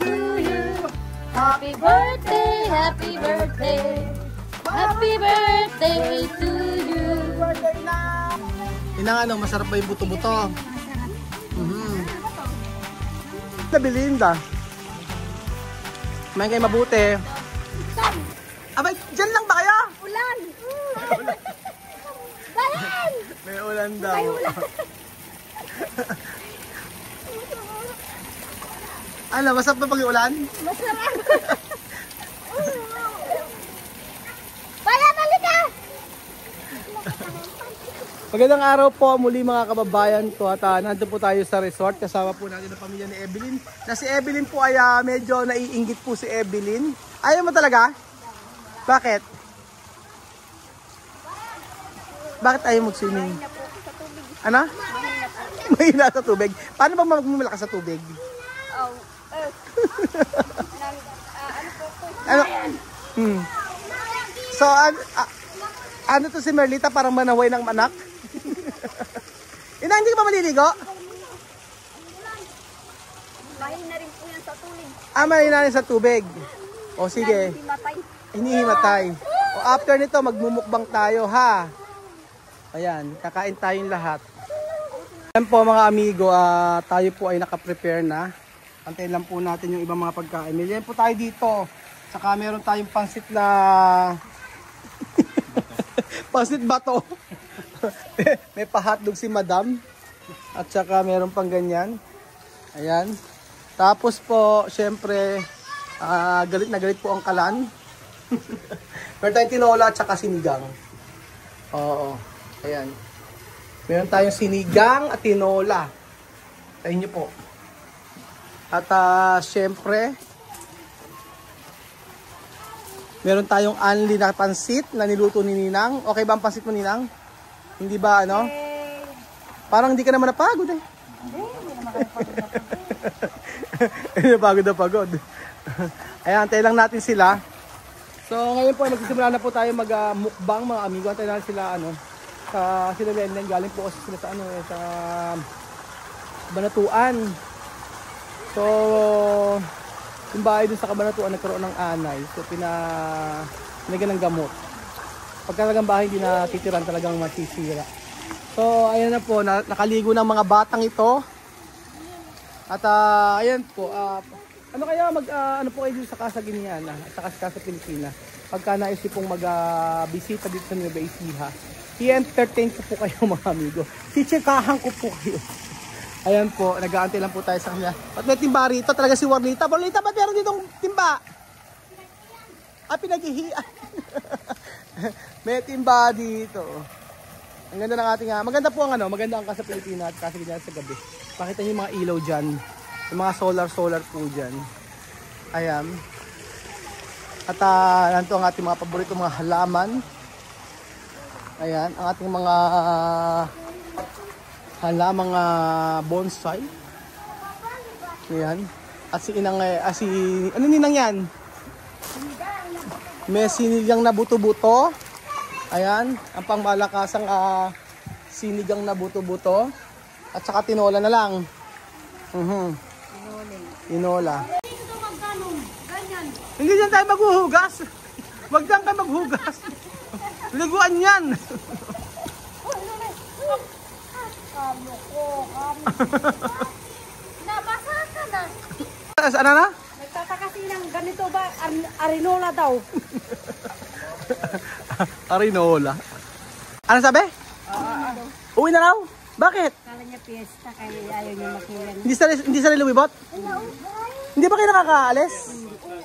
to you. Happy birthday, happy birthday. Happy birthday to you. Inang ano, masarap ba yung buto-buto? Belinda. Kumain kayo mabuti. Abay, dyan lang ba kayo? Ulan! Bayan! May ulan daw. May ulan. Ano, masarap ba pag ulan? Masarap! Bayan, halika! Magandang araw po muli mga kababayan ko at nandun po tayo sa resort kasama po natin ang pamilya ni Evelyn. Na si Evelyn po ay medyo naiinggit po si Evelyn. Ayaw mo talaga? Bakit? Bakit ayaw mag-swimming? Ano? Mahina sa tubig. Paano ba mamalakas sa tubig? Ano? So, ano to si Merlita? Parang manaway ng anak? Ina, hindi ka ba maliligo? Mahina rin po yan sa tubig. Mahina rin sa tubig. O sige. Hinihimatay. O after nito, magmumukbang tayo ha. Ayan, kakain tayong lahat. Ayan po mga amigo, tayo po ay nakaprepare na. Antayin lang po natin yung ibang mga pagkain. Ayan po tayo dito. Saka meron tayong pansit na... pansit bato. May pa-hotdog si Madam. At saka meron pang ganyan. Ayan. Tapos po, syempre, galit na galit po ang kalan. Meron tayong tinola at saka sinigang. Oo. Ayan. Meron tayong sinigang at tinola. Sa inyo po. At syempre, meron tayong unli na pansit na niluto ni Ninang. Okay ba ang pansit mo, Ninang? Hindi ba ano? Parang hindi ka naman napagod eh. Hindi naman napagod. Pagod na pagod. Ayan, antay lang natin sila. So ngayon po, magsisimula na po tayo mag-mukbang mga amigo. Antay natin sila sila Lenlen. Galing po kasi sila sa sa Kabanatuan. So yung bahay dun sa Kabanatuan nagkaroon ng anay. So pinagyan ng gamot. Pagka talagang bahay hindi na titiran, talagang masisira. So ayan na po, nakaligo ng mga batang ito. At ayan po, ano kaya ano po kayo dito sa Casa Guinian at sa Casa Pilipina? Pagka naisip pong mag-bisita dito sa Nueva Ecija, i-entertain ko po kayo mga amigo. Chichikahan ko po kayo. Ayan po, nag-aantay lang po tayo sa kanya. At may timba rito, talaga si Warlita. Warlita, ba't meron ditong timba? Pinaghihian. May timba dito. Ang ganda ng ating, maganda po ang maganda ang Casa Pilipina at Casa Guinian sa gabi. Pakita niyo yung mga ilaw dyan. Yung mga solar po dyan. Ayan. At nanto ang ating mga paborito mga halaman. Ayan, ang ating mga halamang bonsai. Ayan. At si Inang, ano Ninang yan? May sinigang na buto-buto. Ayan, ang pangmalakasang sinigang na buto-buto. At saka tinola na lang. Tinola. Hindi dyan tayo maghuhugas. Wag dyan tayo maghugas. Liguan yan. Nabasa ka na. Ano na? Nagtataka silang ganito ba? Arinola daw. Arinola. Ano sabi? Uwi na raw? Bakit? Kala niya piyesta kaya ayaw niya makilan. Hindi sa lumibot? Hindi ba kayo nakakaalis?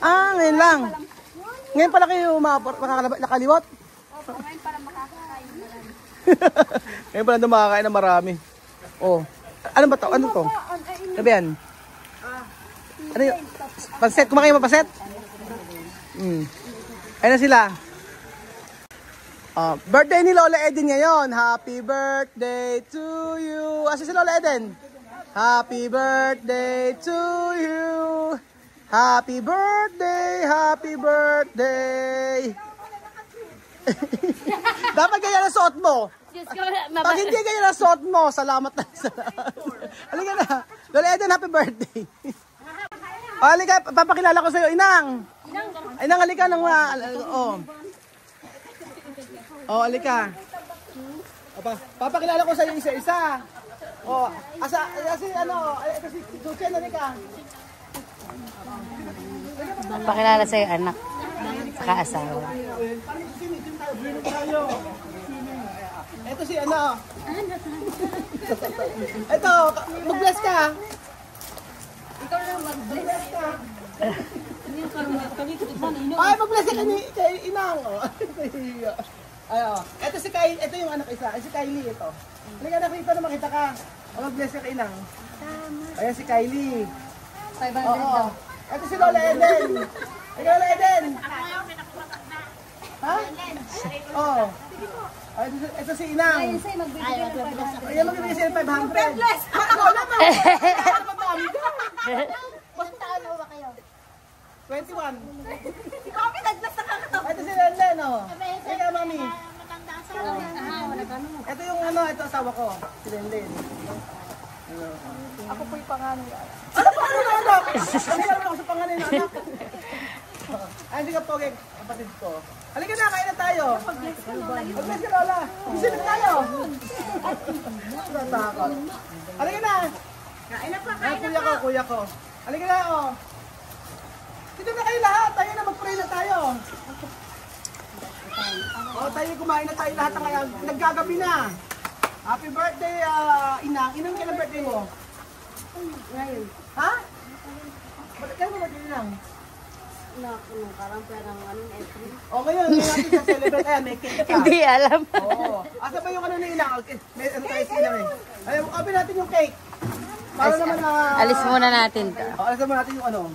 Ngayon lang. Ngayon pala kayo nakaliwat? Opo, ngayon para makakakain na lang. Ngayon pala makakain na marami. Oh. Ano ba to? Ano to? Sabi yan? Ano yun? Pansit? Kumakain mo pansit? Ayun na sila. Birthday ni Lola Eden ngayon. Happy birthday to you. Asa si Lola Eden? Happy birthday to you. Happy birthday, happy birthday. Dapat ganyan ang suot mo. Pag hindi ganyan ang suot mo, salamat na. Halika na. Lola Eden, happy birthday. Halika, papakilala ko sa'yo, Inang. Inang, halika nang halika. Papakilala ko sa'yo isa-isa. Ito si Chuchen, halika. Pakilala sa'yo anak. Saka asawa. Ito si Ito, mag-bless ka. Ikaw na mag-bless ka. Ay, mag-bless ka kay Inang. Ito si Kylie, ito yung anak isa. Si Kylie ito. Halika anak rito na makita ka. Mag-bless ka kay Inang. Ayan si Kylie. 500 daw. Ito si Lola Eden. Ikaw Lola Eden. Ha? Oo. Ito si Inang. Ayan, magbibigay siya ng 500. Ako naman. Basta ano ba kayo? 21. Ikaw pinaglas na kakatawa. Ito si Lenlen, Ikaw, mami. Matanda Ito yung ito asawa ko. Si Lenlen. Ako po yung panganay. Ano panganay na anak? Ano naman ako sa panganay na anak? Ay, hindi ka pogeng kapatid ko. Halika na, kain na tayo. Mag-bless ka, Lola. Mag-bless na tayo. Natakot. Halika na. Kain na pa, kuya ko. Halika na, Dito na kayo lahat. Tayo na, mag-pray na tayo. Tayo kumain na tayo lahat ngayon. Naggagabi na. Happy birthday, Inang. Inang, kailan birthday mo? Ngayon. Ha? Kailan mo birthday, Inang? Karang perang April. Ngayon natin sa celebrate. Ayan, may cake ka. Hindi alam. Asa ba yung ni Inang? May tayo si Inang Ayun, open natin yung cake. Para naman Alis muna natin to. Alis muna natin yung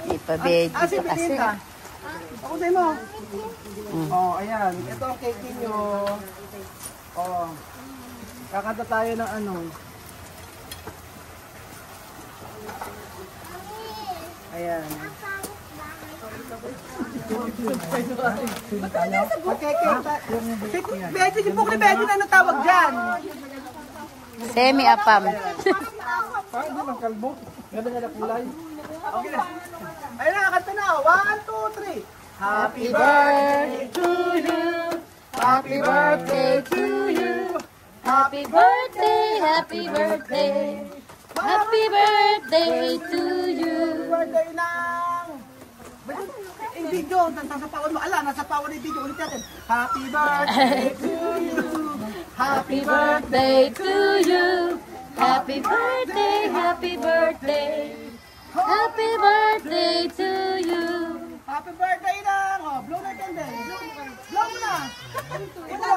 Ipabedyo si to kasi. Belinda. Ako sa'yo mo. Ayan. Ito ang cake ninyo. Kakanta tayo ng Ayan. Bejo, yung po ni Bejo na natawag dyan. Semi-apam. Parang hindi mang kalbo. Ganda nga na kulay. Okay na. Ayun na, kanta na. 1, 2, 3. Happy birthday to you. Happy birthday to you. Happy birthday, happy birthday. Happy birthday to you. Birthday ng... video, nasa pawan mo. Nasa pawan ng video. Ulit natin. Happy birthday to you. Happy birthday to you. Happy birthday, happy birthday. Happy birthday to you. Happy birthday lang. Blow na candle. Blow mo na. I-blow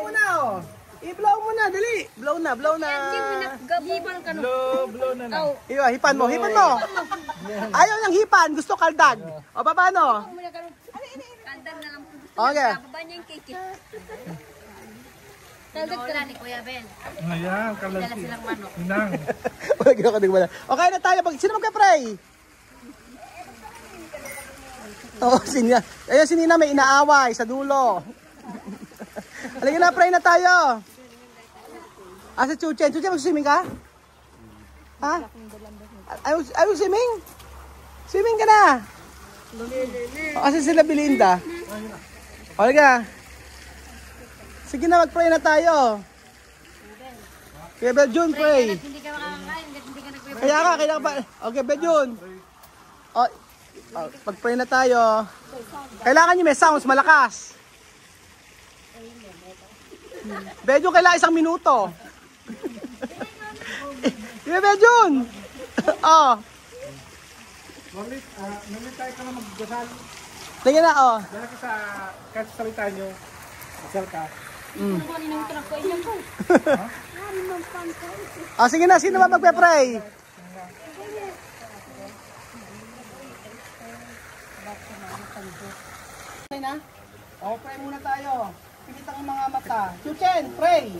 mo na. I-blow mo na, dali. Blow na. Gabiban ka no. Blow na. Hipan mo. Ayaw niyang hipan, gusto kaldag. Paano? Kaldag na lang. Okay. Baba niya yung cake. Kaldag ka na ni Kuya Ben. Ayan, Dala silang manok. Inang. Okay na tayo. Sino magka-pray? Ayun, si Nina may inaaway sa dulo. Halika na, pray na tayo. Si Chuchen. Chuchen, mag-swimming ka? Ha? Ayaw swimming? Swimming ka na. Kasi sila Belinda. Halika. Sige na, mag-pray na tayo. Kaya Beljun, pray. Hindi ka makakakain, hindi ka nagpipray. Kaya ka ba? Okay, Beljun. Pag-pray na tayo. Kailangan nyo may sounds, malakas. Beljun, kailangan 1 minuto. Kaya Beljun. Mamit tayo ka na magdasal. Tingnan na, Dahil ka sa kahit sa salita nyo, dasal ka. Sige na, sino ba magpe-pray? Okay na? Pray muna tayo. Pilit ang mga mata. Chuchen, pray!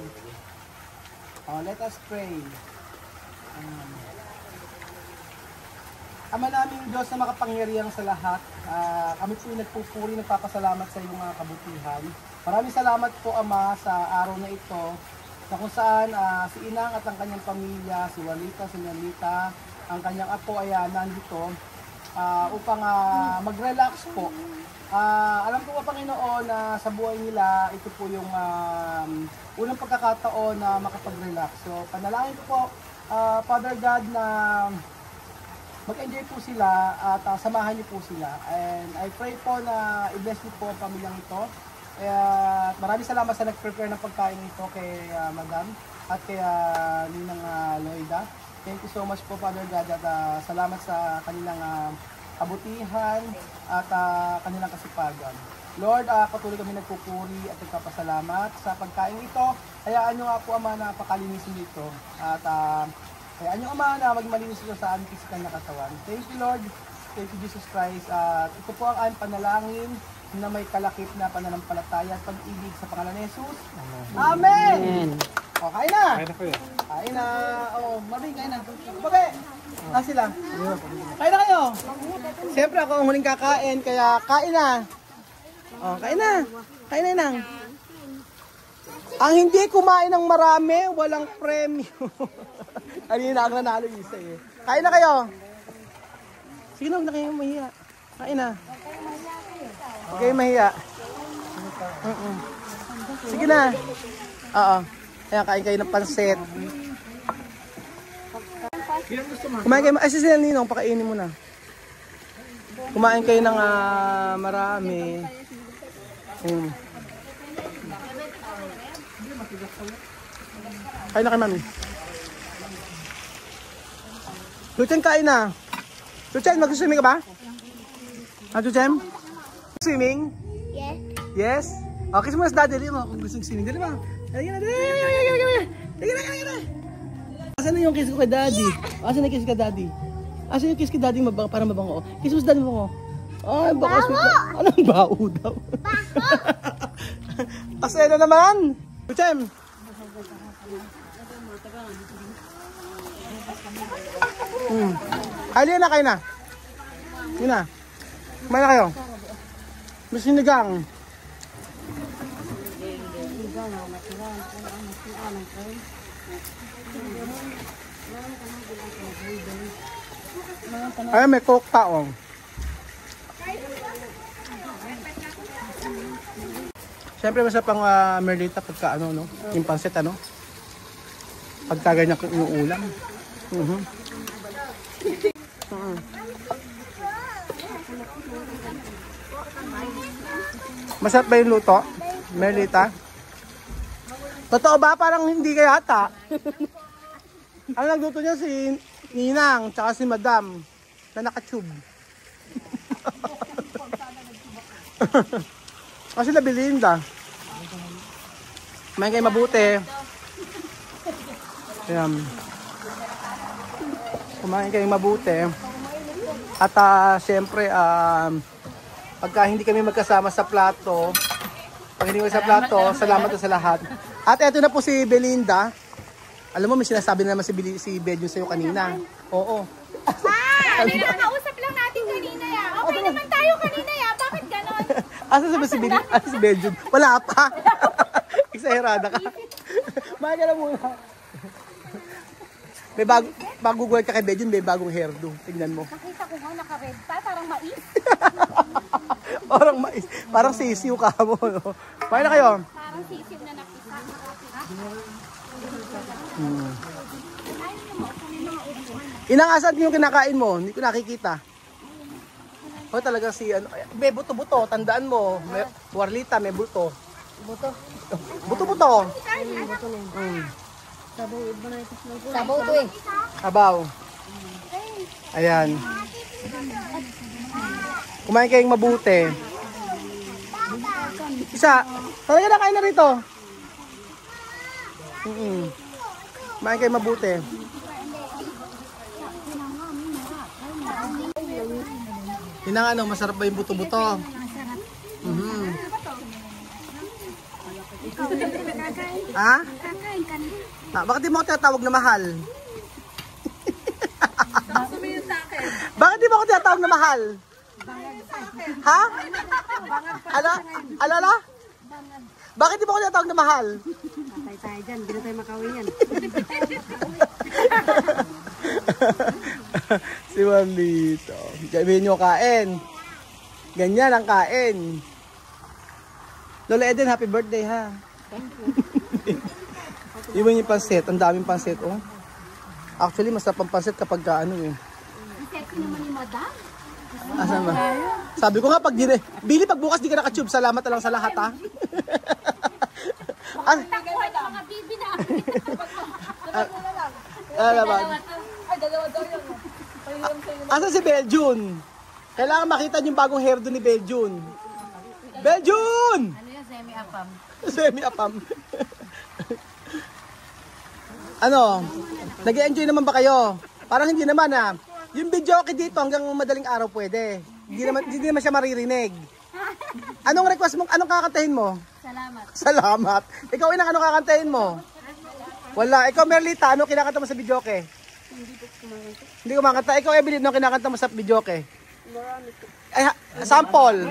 Let us pray. Ama naming Diyos na makapangyarihan sa lahat, kami po nagpupuri, nagpapasalamat sa iyong mga kabutihan. Maraming salamat po, Ama, sa araw na ito, na kung saan si Inang at ang kanyang pamilya, si Walita, si Nanita, ang kanyang apo ay nandito upang mag-relax po. Alam ko po Panginoon na sa buhay nila, ito po yung unang pagkakataon na makapag-relax. So panalangin ko po, Father God, na mag-enjoy po sila at samahan niyo po sila. And I pray po na i-bless niyo po ang pamilyang ito. Maraming salamat sa nag-prepare ng pagkain nito kay Madam at kay Ninang Loida. Thank you so much po Father God at salamat sa kanilang kabutihan at kanilang kasipagan. Lord, patuloy kami nagpupuri at nagpapasalamat sa pagkain ito. Hayaan nyo nga po Ama na pakalinisin ito at hayaan nyo Ama na magmalinis ito sa aming pisikal na katawan. Thank you Lord, thank you Jesus Christ. Ito po ang aming panalangin na may kalakip na pananampalataya at pag-ibig sa pangalan ni Jesus. Amen! O, kain na! Kaya na ko yun. Kain na! O, Marvin, kain na. Babe! Sila? Kain na kayo! Siyempre ako ang huling kakain, kaya kain na! O, kain na! Kain na inang! Ang hindi kumain ng marami, walang premyo. Kanina ang nanalo yung isa eh. Kain na kayo! Sige na, huwag na kayo mahiya. Kain na. Okay, mahiya. Sige na. Oo. Ayan, kain kayo ng pansit. Kumain kayo. Ay, si Ninong, pakainin mo na. Kumain kayo ng marami. Kain na kay Mami. Luchen, kain na. Luchen, mag-swimming ka ba? Luchen? Swimming? Yes. Yes? Okay, mo sa daddy. Dali mo kung gusto swimming. Dali mo. Dali na, dali na. Asan na yung kiss ko kay daddy? Asan na yung kiss kay daddy? Asan yung kiss kay daddy parang mabango? Kiss mo sa daddy mo ko. Ay, baka sweet na. Anong bao daw? Kasi na naman. Luchem. Ay, na kayo na. Yun na. Kumain na kayo. May sinigang. Ay, may coke pa oh. Siyempre masarap ang merlita pagka ano no, yung pansit ano. Pagka ganyan yung ulam. Masarap ba yung luto? Merlita? Totoo ba? Parang hindi kaya ata. Ang nagluto niya si Ninang, tsaka si Madam, na naka-tube. Kasi na Belinda. Kumain kayo mabuti. Ayan. Kumain kayo mabuti. At siyempre, pagka hindi kami magkasama sa plato, pag hindi sa plato, salamat sa lahat. At eto na po si Belinda. Alam mo, may sinasabi na naman si Bedyo sa'yo kanina. Oo. Nakausap lang natin kanina ya. Okay naman tayo kanina ya. Bakit ganon? Asa si Bedyo? Wala pa. Exagerada ka. Maya ka na muna. May bago ka kay Bedyo, may bagong hairdo. Tingnan mo. Nakita ko nga naka-red pa. Parang mais. Parang mais. Parang sisiw ka mo. No? Maya na kayo. Parang sisip na nakita. Inangasan yung kinakain mo, hindi ko nakikita. O talaga si ano, may buto-buto, tandaan mo, may warlita, may buto. Buto? Buto-buto. Sabaw to eh. Abaw. Ayan. Kumain kayong mabuti. Isa, talaga na kain na rito. Kumain kayong mabuti. Yun ang ano, masarap ba yung buto-buto? Ha? Bakit di mo ako tinatawag na mahal? Bakit di mo ako tinatawag na mahal? Ha? Alala? Bakit di mo ako tinatawag na mahal? Patay tayo dyan, hindi na tayo makawin yan. Si Marlito. Sabihin nyo, kain. Ganyan ang kain. Lola Eden, happy birthday ha. Thank you. Iwan yung pansit. Ang daming pansit, oh. Actually, masarap ang pansit kapag ano eh. Ang sexy naman ni Madam. Asan ba? Sabi ko nga, Billy, pag bukas di ka nakatube, salamat na lang sa lahat ha. Takuha ng mga bibi na. Ano ba? Ay, dalawa daw yun. Asan si Beljun? Kailangan makita yung bagong hairdo ni Beljun. Beljun! Ano yan, semi-apam? Semi-apam. Ano? Nag-enjoy naman ba kayo? Parang hindi naman ah. Yung video okay dito hanggang madaling araw pwede. Hindi naman siya maririnig. Anong request mo? Anong kakantahin mo? Salamat. Salamat. Ikaw inang ano kakantahin mo? Wala. Ikaw Merlita, ano kinakanta mo sa video okay? Hindi ko kumakanta. Ikaw Evelyn, ano kinakanta mo sa video okay? Marami. Ay, sample.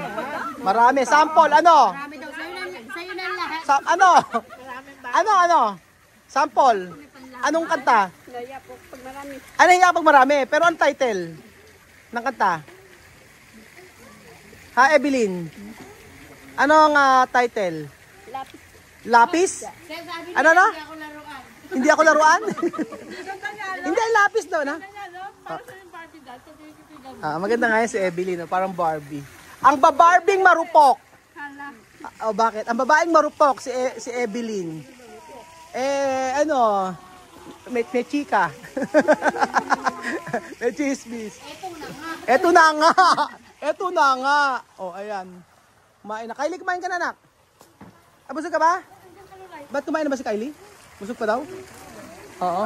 Marami. Sample. Ano? Marami daw. Sa'yo na lahat. Ano? Ano? Sample. Anong kanta? Naya po, pag marami. Ano hiya pag marami? Pero ang title ng kanta? Ha, Evelyn? Anong title? Lapis. Lapis? Ano na? Hindi ako laruan? Hindi, lapis daw na. Maganda nga yan si Evelyn, parang Barbie. Ang babarbing marupok. Oh, bakit? Ang babaeng marupok, si Evelyn. May chika. May chismis. Ito na nga. Oh, ayan. Kumain na. Kylie, kumain ka na, anak. Busog ka ba? Ba't kumain na ba si Kylie? Busog pa daw? Oo.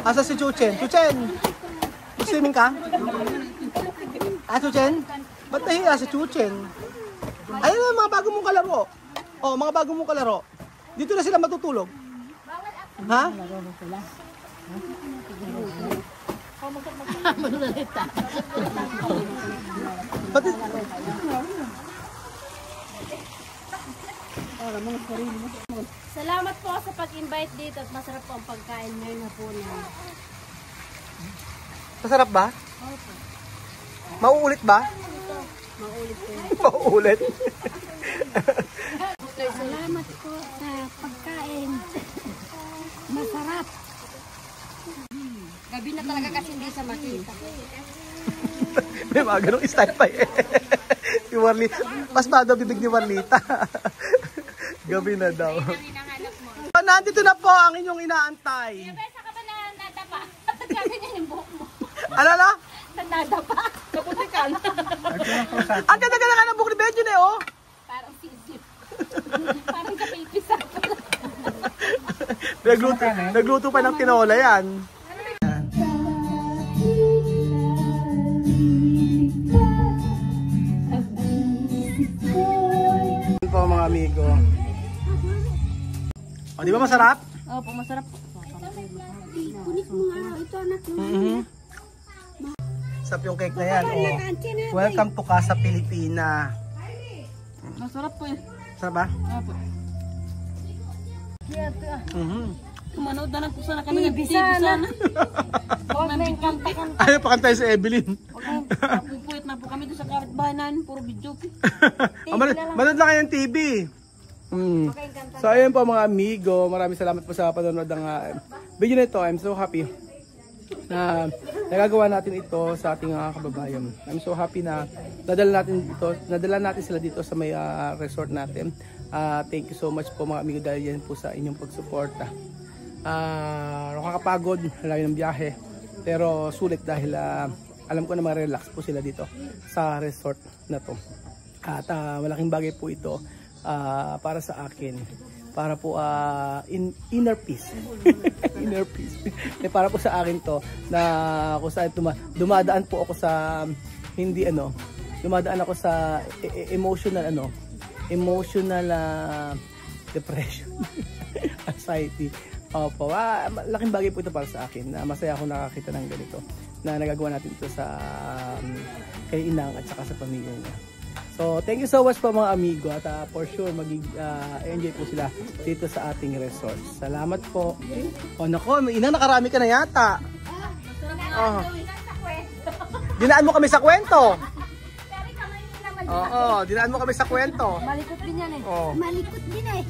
Asa si Chuchen? Chuchen! Swimming ka? Chuchen? Ba't nahiya si Chuchen? Ayun ang mga bago mong kalaro. Oh, mga bago mong kalaro. Dito na sila matutulog. Ha? Pati... Salamat po sa pag-invite dito at masarap po ang pagkain ngayon hapunan. Masarap ba? Mauulit ba? Maulit po. Mauulit. Salamat po sa pagkain. Masarap. Gabi na talaga kasi hindi sa makita. May mga ganong style pa eh. Si Marlita. Mas ba daw bibig ni Marlita? Gabi na daw. Nandito na po ang inyong inaantay. Besa ka ba na nadapa? Sabi niya yung buhok mo. Ano na? Nadapa. Kaputikan. Ang ganda-ganda ka ng buhok ni Benjun eh, oh. Parang sisip. Parang sa pilpisa. Nagluto pa ng tinola yan. Yan po mga amigo. O, di ba masarap? Opo, masarap. Kunik mo nga. Ito anak mo. Sarap yung cake na yan. Oh. Welcome to Casa Pilipina. Masarap po yan. Sarap ba? Opo. Kumanood na lang po sana kami. TV sana. Huwag na yung kanta-kanta. Ayaw pa kantay si Evelyn. Pupuyot na po kami doon sa kapitbahay namin. Puro video. Manood lang kayo ng TV. So ayun po mga amigo, maraming salamat po sa panonood ng video na ito. I'm so happy na nagagawa natin ito sa ating kababayan. I'm so happy na nadala natin sila dito sa may resort natin. Thank you so much po mga amigo dahil yan po sa inyong pagsuporta. Nakakapagod, layo ng biyahe, pero sulit dahil alam ko na ma-relax po sila dito sa resort na to. At malaking bagay po ito para sa akin, para po inner peace. Inner peace. Para po sa akin to na kung saan dumadaan po ako sa dumadaan ako sa emotional depression, anxiety. Opo, laking bagay po ito para sa akin na masaya ako nakakita ng ganito na nagagawa natin ito sa kay Inang at saka sa pamilya niya. So So, thank you so much po mga amigo at for sure enjoy po sila dito sa ating resort. Salamat po. Oh, nako, ina, nakarami ka na yata. Oh. Dinaan mo kami sa kwento. Oo, dinaan mo kami sa kwento. Malikot din yan eh. Oh. Malikot din eh.